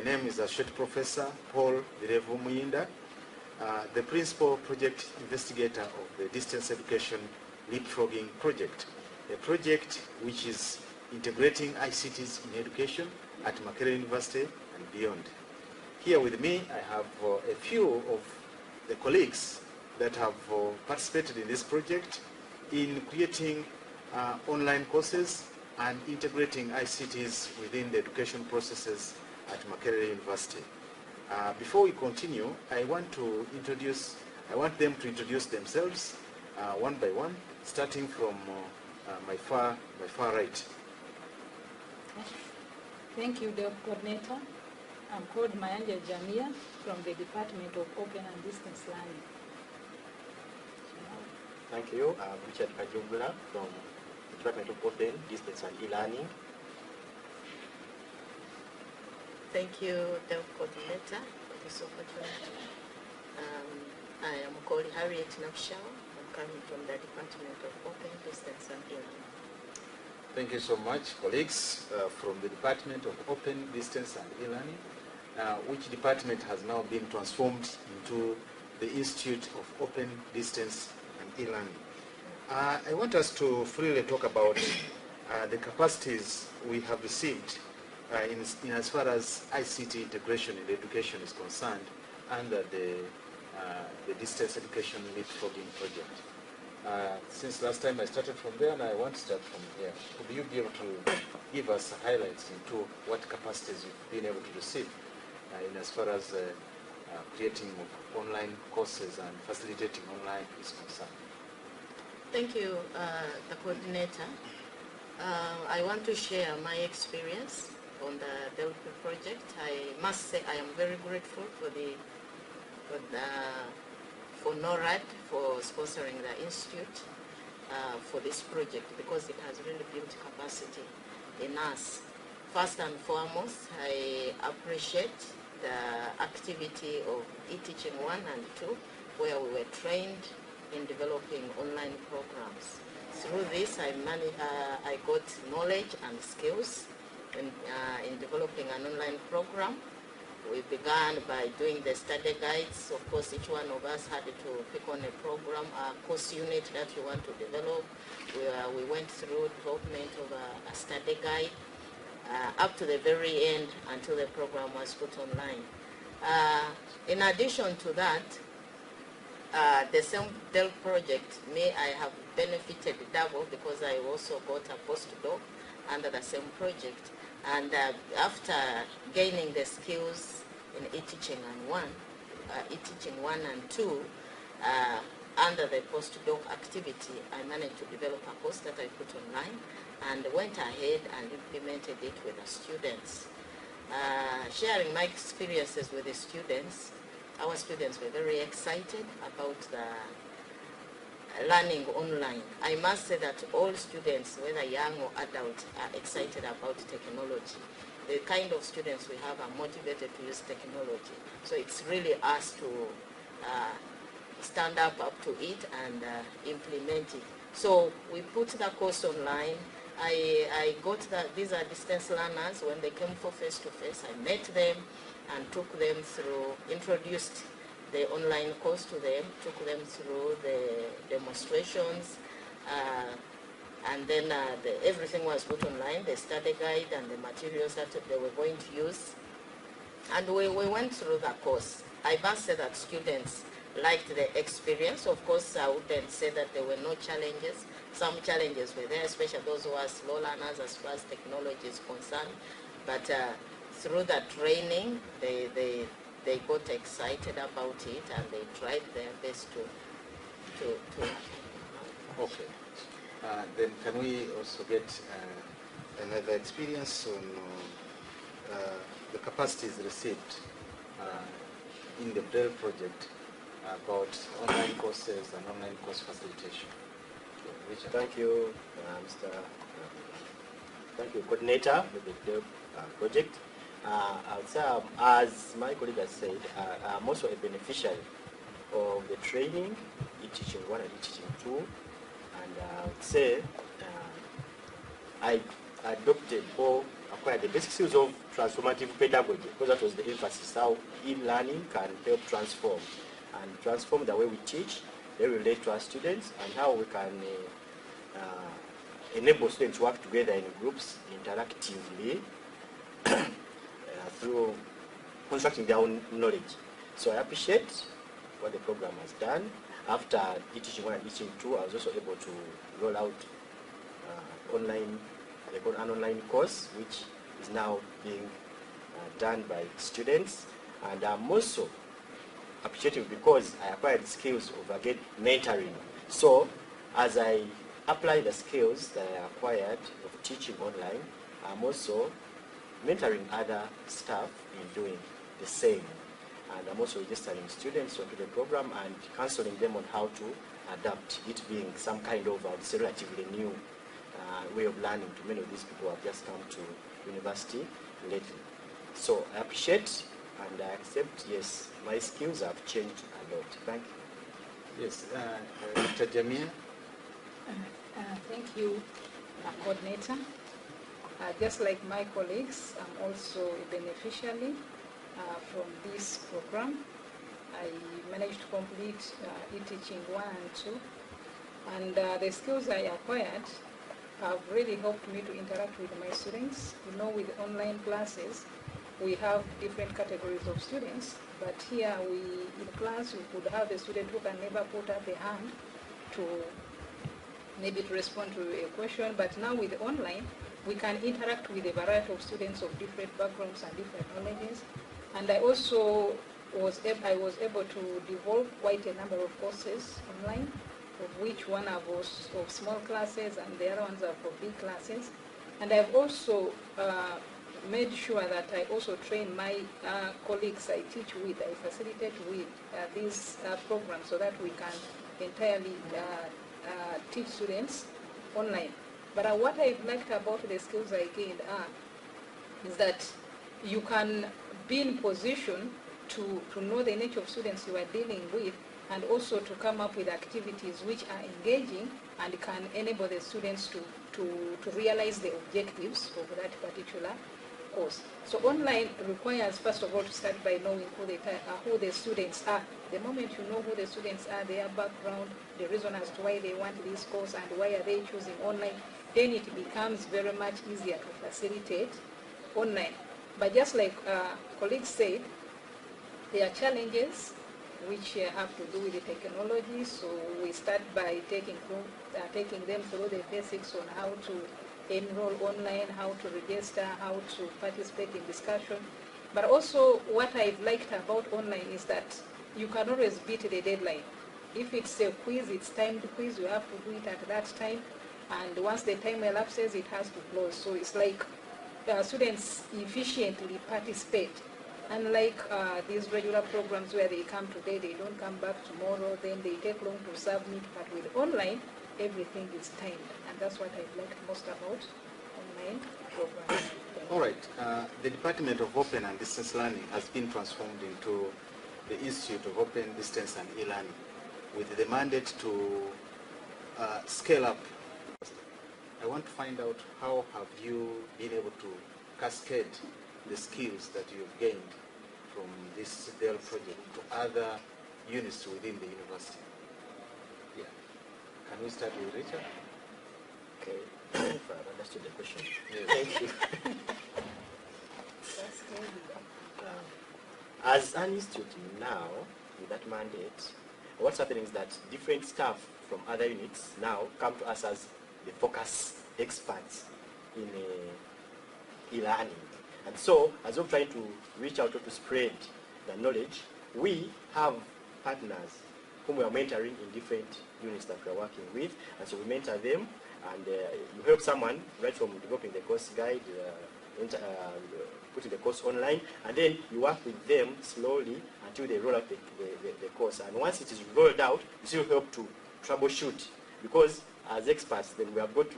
My name is Associate Professor Paul Virevu Muyinda, the Principal Project Investigator of the Distance Education Leapfrogging Project, a project which is integrating ICTs in education at Makerere University and beyond. Here with me, I have a few of the colleagues that have participated in this project in creating online courses and integrating ICTs within the education processes at Makerere University. Before we continue, I want them to introduce themselves one by one, starting from my far right. Thank you, the coordinator. I'm called Mayanja Jamia from the Department of Open and Distance Learning. Thank you. I'm Richard Kajubula from the Department of Open, Distance and E-Learning. Thank you, the coordinator, for this opportunity. I am called Harriet Nafshao. I'm coming from the Department of Open, Distance and E-Learning. Thank you so much, colleagues, from the Department of Open, Distance and E-Learning, which department has now been transformed into the Institute of Open, Distance and E-Learning. I want us to freely talk about the capacities we have received in as far as ICT integration in education is concerned under the Distance Education Leapfrogging Project. Since last time I started from there, and I want to start from here. Could you be able to give us highlights into what capacities you've been able to receive in as far as creating online courses and facilitating online is concerned? Thank you, the coordinator. I want to share my experience on the DELP project. I must say I am very grateful for NORAD for sponsoring the institute for this project, because it has really built capacity in us. First and foremost, I appreciate the activity of e-teaching 1 and 2, where we were trained in developing online programs. Through this, I got knowledge and skills in developing an online program. We began by doing the study guides. Of course, each one of us had to pick on a program, a course unit that you want to develop. We went through development of a study guide up to the very end until the program was put online. In addition to that, the same DELP project, I have benefited double because I also got a postdoc under the same project. And after gaining the skills in e-teaching 1 and 2, under the postdoc activity, I managed to develop a course that I put online and went ahead and implemented it with the students. Sharing my experiences with the students, our students were very excited about the learning online. I must say that all students, whether young or adult, are excited about technology. The kind of students we have are motivated to use technology. So it's really us to stand up to it and implement it. So we put the course online. I got that these are distance learners. When they came for face-to-face, I met them and took them through, introduced the online course to them, took them through the demonstrations, and then everything was put online, the study guide and the materials that they were going to use. And we went through the course. I must say that students liked the experience. Of course, I wouldn't say that there were no challenges. Some challenges were there, especially those who are slow learners as far as technology is concerned. But through the training, they got excited about it and they tried their best to Okay. Then can we also get another experience on the capacities received in the DELP project about online courses and online course facilitation? Richard. Thank you, thank you, coordinator with the DELP project. As my colleague has said, I'm also a beneficiary of the training, e-teaching 1 and e-teaching 2, and I would say I adopted or acquire the basic skills of transformative pedagogy, because that was the emphasis, how e-learning can help transform the way we teach, they relate to our students, and how we can enable students to work together in groups interactively through constructing their own knowledge. So I appreciate what the program has done. After e-teaching 1 and e-teaching 2, I was also able to roll out an online course, which is now being done by students. And I'm also appreciative because I acquired skills of, again, mentoring. So as I apply the skills that I acquired of teaching online, I'm also mentoring other staff in doing the same. And I'm also registering students onto the program and counseling them on how to adapt, it being some kind of relatively new way of learning to many of these people who have just come to university lately. So I appreciate and I accept, yes, my skills have changed a lot. Thank you. Yes, Dr. Jamia. Thank you, Coordinator. Just like my colleagues, I'm also a beneficiary from this program. I managed to complete e-teaching 1 and 2, and the skills I acquired have really helped me to interact with my students. You know, with online classes, we have different categories of students, but here in class you could have a student who can never put up a hand to maybe to respond to a question, but now with online, we can interact with a variety of students of different backgrounds and different knowledges. And I also was able to develop quite a number of courses online, of which one are of small classes and the other ones are for big classes. And I've also made sure that I also train my colleagues I teach with, I facilitate with these programs so that we can entirely teach students online. But what I've liked about the skills I gained is that you can be in position to know the nature of students you are dealing with, and also to come up with activities which are engaging and can enable the students to realize the objectives of that particular course. So online requires, first of all, to start by knowing who the students are. The moment you know who the students are, their background, the reason as to why they want this course and why are they choosing online, then it becomes very much easier to facilitate online. But just like colleagues said, there are challenges which have to do with the technology. So we start by taking them through the basics on how to enroll online, how to register, how to participate in discussion. But also what I've liked about online is that you can always beat the deadline. If it's a quiz, it's timed quiz, you have to do it at that time. And once the time elapses, it has to close. So it's like students efficiently participate. Unlike these regular programs where they come today, they don't come back tomorrow, then they take long to submit. But with online, everything is timed. And that's what I liked most about online programs. All right. The Department of Open and Distance Learning has been transformed into the Institute of Open, Distance and E-Learning with the mandate to scale up. I want to find out how have you been able to cascade the skills that you've gained from this DEL project to other units within the university. Yeah. Can we start with Richard? Okay, if I've understood the question. Yes. Thank you. As an institute now, with that mandate, what's happening is that different staff from other units now come to us as the focus experts in e-learning. And so, as we're trying to reach out to spread the knowledge, we have partners whom we are mentoring in different units that we are working with. And so we mentor them, and you help someone right from developing the course guide, putting the course online, and then you work with them slowly until they roll out the course. And once it is rolled out, you still help to troubleshoot, because as experts, then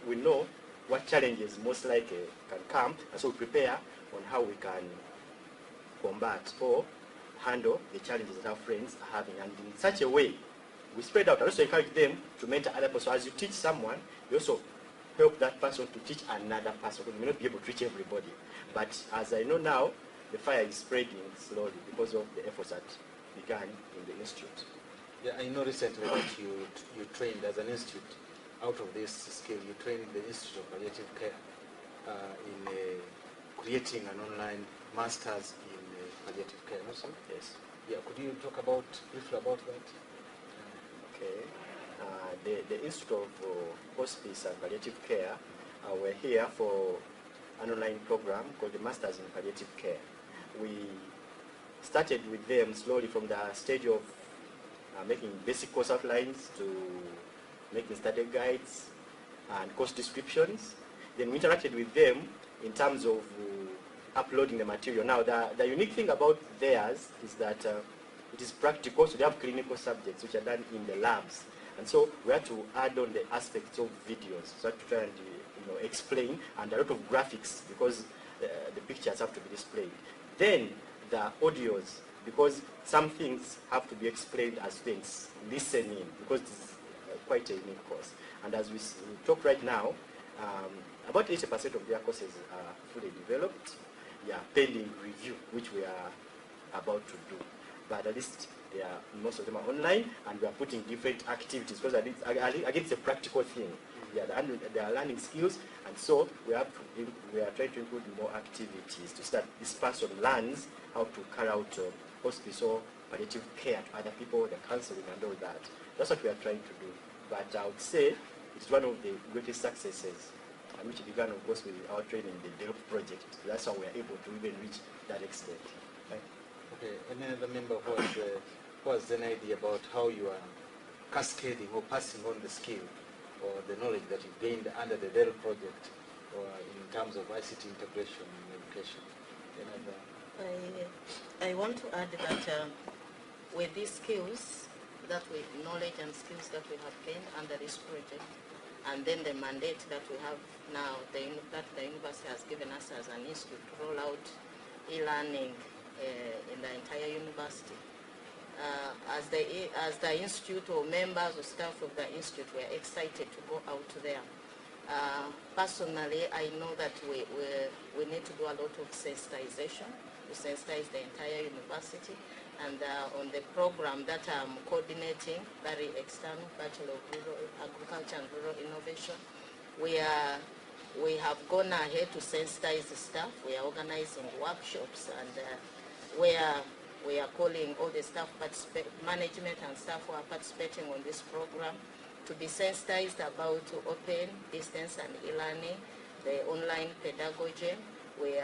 we know what challenges most likely can come, and so we prepare on how we can combat or handle the challenges that our friends are having. And in such a way, we spread out. I also encourage them to mentor other people. So as you teach someone, you also help that person to teach another person. We may not be able to reach everybody. But as I know now, the fire is spreading slowly because of the efforts that began in the institute. Yeah, I know recently that you trained as an institute. Out of this skill, you trained the Institute of Palliative Care in creating an online master's in palliative care. Also? Yes. Yeah. Could you talk briefly about that? Okay. The Institute of Hospice and Palliative Care, we're here for an online program called the Masters in Palliative Care. We started with them slowly from the stage of making basic course outlines to making study guides and course descriptions. Then we interacted with them in terms of uploading the material. Now, the unique thing about theirs is that it is practical, so they have clinical subjects which are done in the labs. And so we had to add on the aspects of videos, so to try and explain, and a lot of graphics because the pictures have to be displayed. Then the audios, because some things have to be explained as students listening, because it's quite a unique course. And as we talk right now, about 80% of their courses are fully developed. Yeah, pending review, which we are about to do. But at least most of them are online, and we are putting different activities because again, it's a practical thing. Yeah, they are learning skills, and so we are trying to include more activities to start. This person learns how to carry out hospice or palliative care to other people, the counseling and all that. That's what we are trying to do. But I would say it's one of the greatest successes, and which began, of course, with our training, the DELP project. That's how we are able to even reach that extent. Right? Okay, any other member who has an idea about how you are cascading or passing on the skill or the knowledge that you've gained under the DELP project, or in terms of ICT integration in education? I want to add that with these skills, knowledge and skills that we have gained under this project, and then the mandate that we have now, that the university has given us as an institute to roll out e-learning in the entire university. As the institute or members or staff of the institute, we are excited to go out there. Personally, I know that we need to do a lot of sensitization to sensitize the entire university. And on the program that I'm coordinating, that is external Bachelor of Rural Agriculture and Rural Innovation, we have gone ahead to sensitize the staff. We are organizing workshops, and where we are calling all the staff management and staff who are participating on this program to be sensitized about open, distance, and e-learning, the online pedagogy. We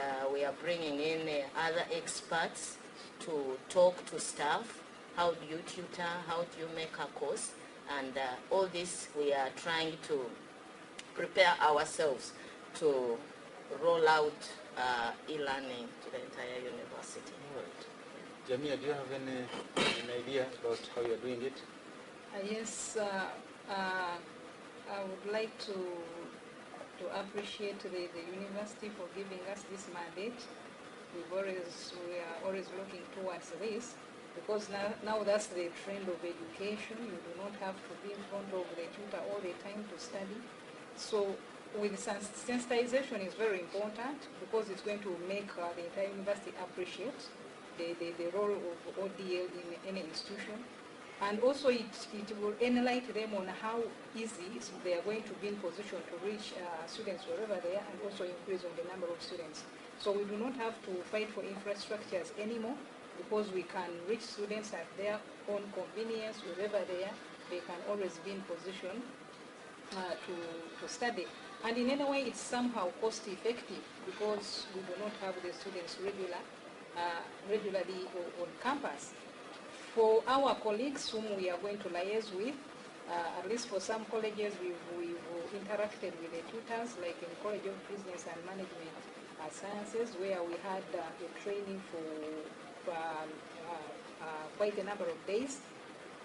are bringing in other experts to talk to staff. How do you tutor? How do you make a course? And all this, we are trying to prepare ourselves to roll out e-learning to the entire university. All right. Jamia, do you have an idea about how you're doing it? Yes, I would like to appreciate the university for giving us this mandate. We are always looking towards this, because now that's the trend of education. You do not have to be in front of the tutor all the time to study. So with sensitization is very important, because it's going to make the entire university appreciate the role of ODL in any institution. And also it will enlighten them on how easy they are going to be in position to reach students wherever they are, and also increase on the number of students. So we do not have to fight for infrastructures anymore, because we can reach students at their own convenience wherever they are. They can always be in position to study. And in any way, it's somehow cost effective, because we do not have the students regularly on campus. For our colleagues whom we are going to liaise with, at least for some colleges, we've interacted with the tutors, like in College of Business and Management Sciences, where we had a training for quite a number of days.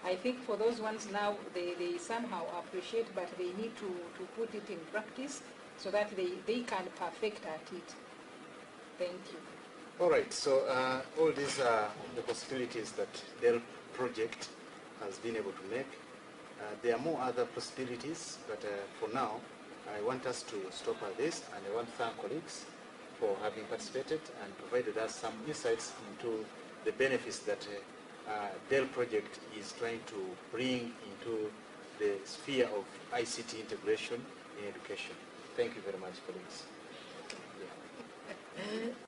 I think for those ones now, they somehow appreciate, but they need to put it in practice so that they can perfect at it. Thank you. All right, so all these are the possibilities that DELP project has been able to make. There are more other possibilities, but for now, I want us to stop at this, and I want to thank colleagues for having participated and provided us some insights into the benefits that DEL project is trying to bring into the sphere of ICT integration in education. Thank you very much, colleagues. Yeah.